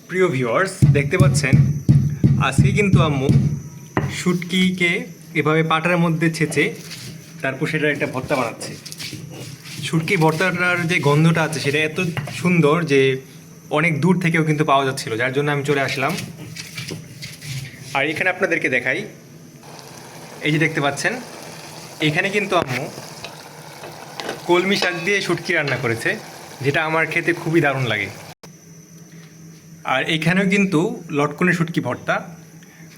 প্রিয় ভিউয়ার্স, দেখতে পাচ্ছেন আজকে কিন্তু আম্মু শুটকিকে এভাবে পাটার মধ্যে ছেঁচে তারপর সেটার একটা ভর্তা বানাচ্ছে। শুটকি ভর্তাটার যে গন্ধটা আছে সেটা এত সুন্দর যে অনেক দূর থেকেও কিন্তু পাওয়া যাচ্ছিল, যার জন্য আমি চলে আসলাম। আর এখানে আপনাদেরকে দেখাই, এই যে দেখতে পাচ্ছেন এখানে কিন্তু আম্মু কলমি শাক দিয়ে শুটকি রান্না করেছে, যেটা আমার খেতে খুবই দারুণ লাগে। আর এইখানেও কিন্তু লটকনের শুটকি ভর্তা।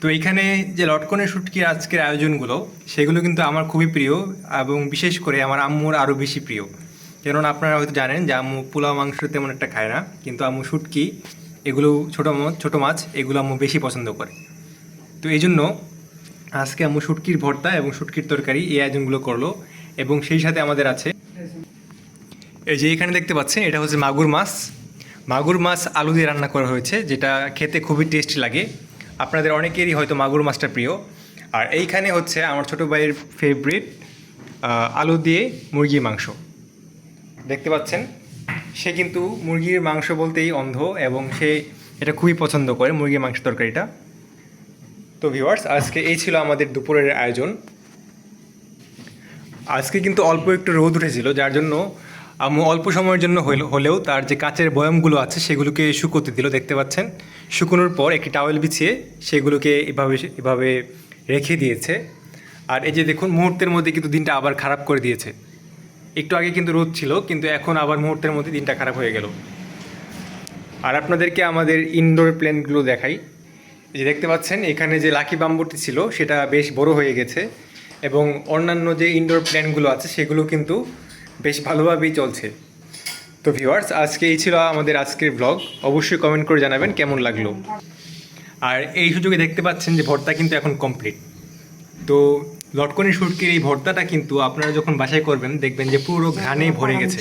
তো এইখানে যে লটকনের শুটকির আজকের আয়োজনগুলো সেগুলো কিন্তু আমার খুবই প্রিয়, এবং বিশেষ করে আমার আম্মুর আরও বেশি প্রিয়। কেননা আপনারা হয়তো জানেন যে আম্মু পোলাও মাংস তেমন একটা খায় না, কিন্তু আম্মু শুটকি এগুলো ছোটো মাছ এগুলো আম্মু বেশি পছন্দ করে। তো এই জন্য আজকে আম্মু শুটকির ভর্তা এবং শুটকির তরকারি এই আয়োজনগুলো করলো। এবং সেই সাথে আমাদের আছে এই যে এখানে দেখতে পাচ্ছেন, এটা হচ্ছে মাগুর মাছ আলু দিয়ে রান্না করা হয়েছে, যেটা খেতে খুবই টেস্টি লাগে। আপনাদের অনেকেরই হয়তো মাগুর মাছটা প্রিয়। আর এইখানে হচ্ছে আমার ছোটো ভাইয়ের ফেভারিট আলু দিয়ে মুরগির মাংস। দেখতে পাচ্ছেন সে কিন্তু মুরগির মাংস বলতেই অন্ধ, এবং সে এটা খুবই পছন্দ করে মুরগির মাংস তরকারিটা। তো ভিউয়ার্স, আজকে এই ছিল আমাদের দুপুরের আয়োজন। আজকে কিন্তু অল্প একটু রোদ উঠেছিল, যার জন্য আম্মু অল্প সময়ের জন্য হলেও তার যে কাচের বয়ামগুলো আছে সেগুলোকে শুকোতে দিল। দেখতে পাচ্ছেন শুকোনোর পর একটি টাওয়েল বিছিয়ে সেগুলোকে এভাবে রেখে দিয়েছে। আর এই যে দেখুন, মুহূর্তের মধ্যে কিন্তু দিনটা আবার খারাপ করে দিয়েছে। একটু আগে কিন্তু রোদ ছিল, কিন্তু এখন আবার মুহূর্তের মধ্যে দিনটা খারাপ হয়ে গেল। আর আপনাদেরকে আমাদের ইনডোর প্ল্যান্টগুলো দেখাই। যে দেখতে পাচ্ছেন এখানে যে লাকি বাম্বুটি ছিল সেটা বেশ বড় হয়ে গেছে, এবং অন্যান্য যে ইনডোর প্ল্যান্টগুলো আছে সেগুলো কিন্তু বেশ ভালোভাবেই চলছে। তো ভিউয়ার্স, আজকে এই ছিল আমাদের আজকের ব্লগ। অবশ্যই কমেন্ট করে জানাবেন কেমন লাগলো। আর এই সুযোগে দেখতে পাচ্ছেন যে ভর্তা কিন্তু এখন কমপ্লিট। তো লটকনি শুটকির এই ভর্তাটা কিন্তু আপনারা যখন বাসায় করবেন দেখবেন যে পুরো ঘ্রাণে ভরে গেছে।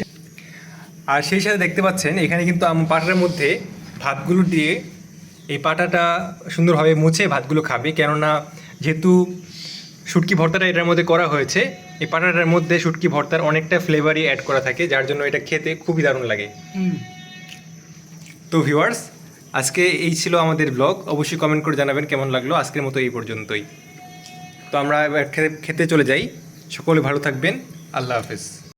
আর সেই সাথে দেখতে পাচ্ছেন এখানে কিন্তু পাটার মধ্যে ভাতগুলো দিয়ে এই পাটাটা সুন্দরভাবে মুছে ভাতগুলো খাবে, কেননা যেহেতু শুটকি ভর্তাটা এটার মধ্যে করা হয়েছে, এই পাটাটার মধ্যে শুটকি ভর্তার অনেকটা ফ্লেভারই অ্যাড করা থাকে, যার জন্য এটা খেতে খুবই দারুণ লাগে। তো ভিউয়ার্স, আজকে এই ছিল আমাদের ব্লগ। অবশ্যই কমেন্ট করে জানাবেন কেমন লাগলো। আজকের মতো এই পর্যন্তই। তো আমরা এবার খেতে চলে যাই। সকলে ভালো থাকবেন। আল্লাহ হাফেজ।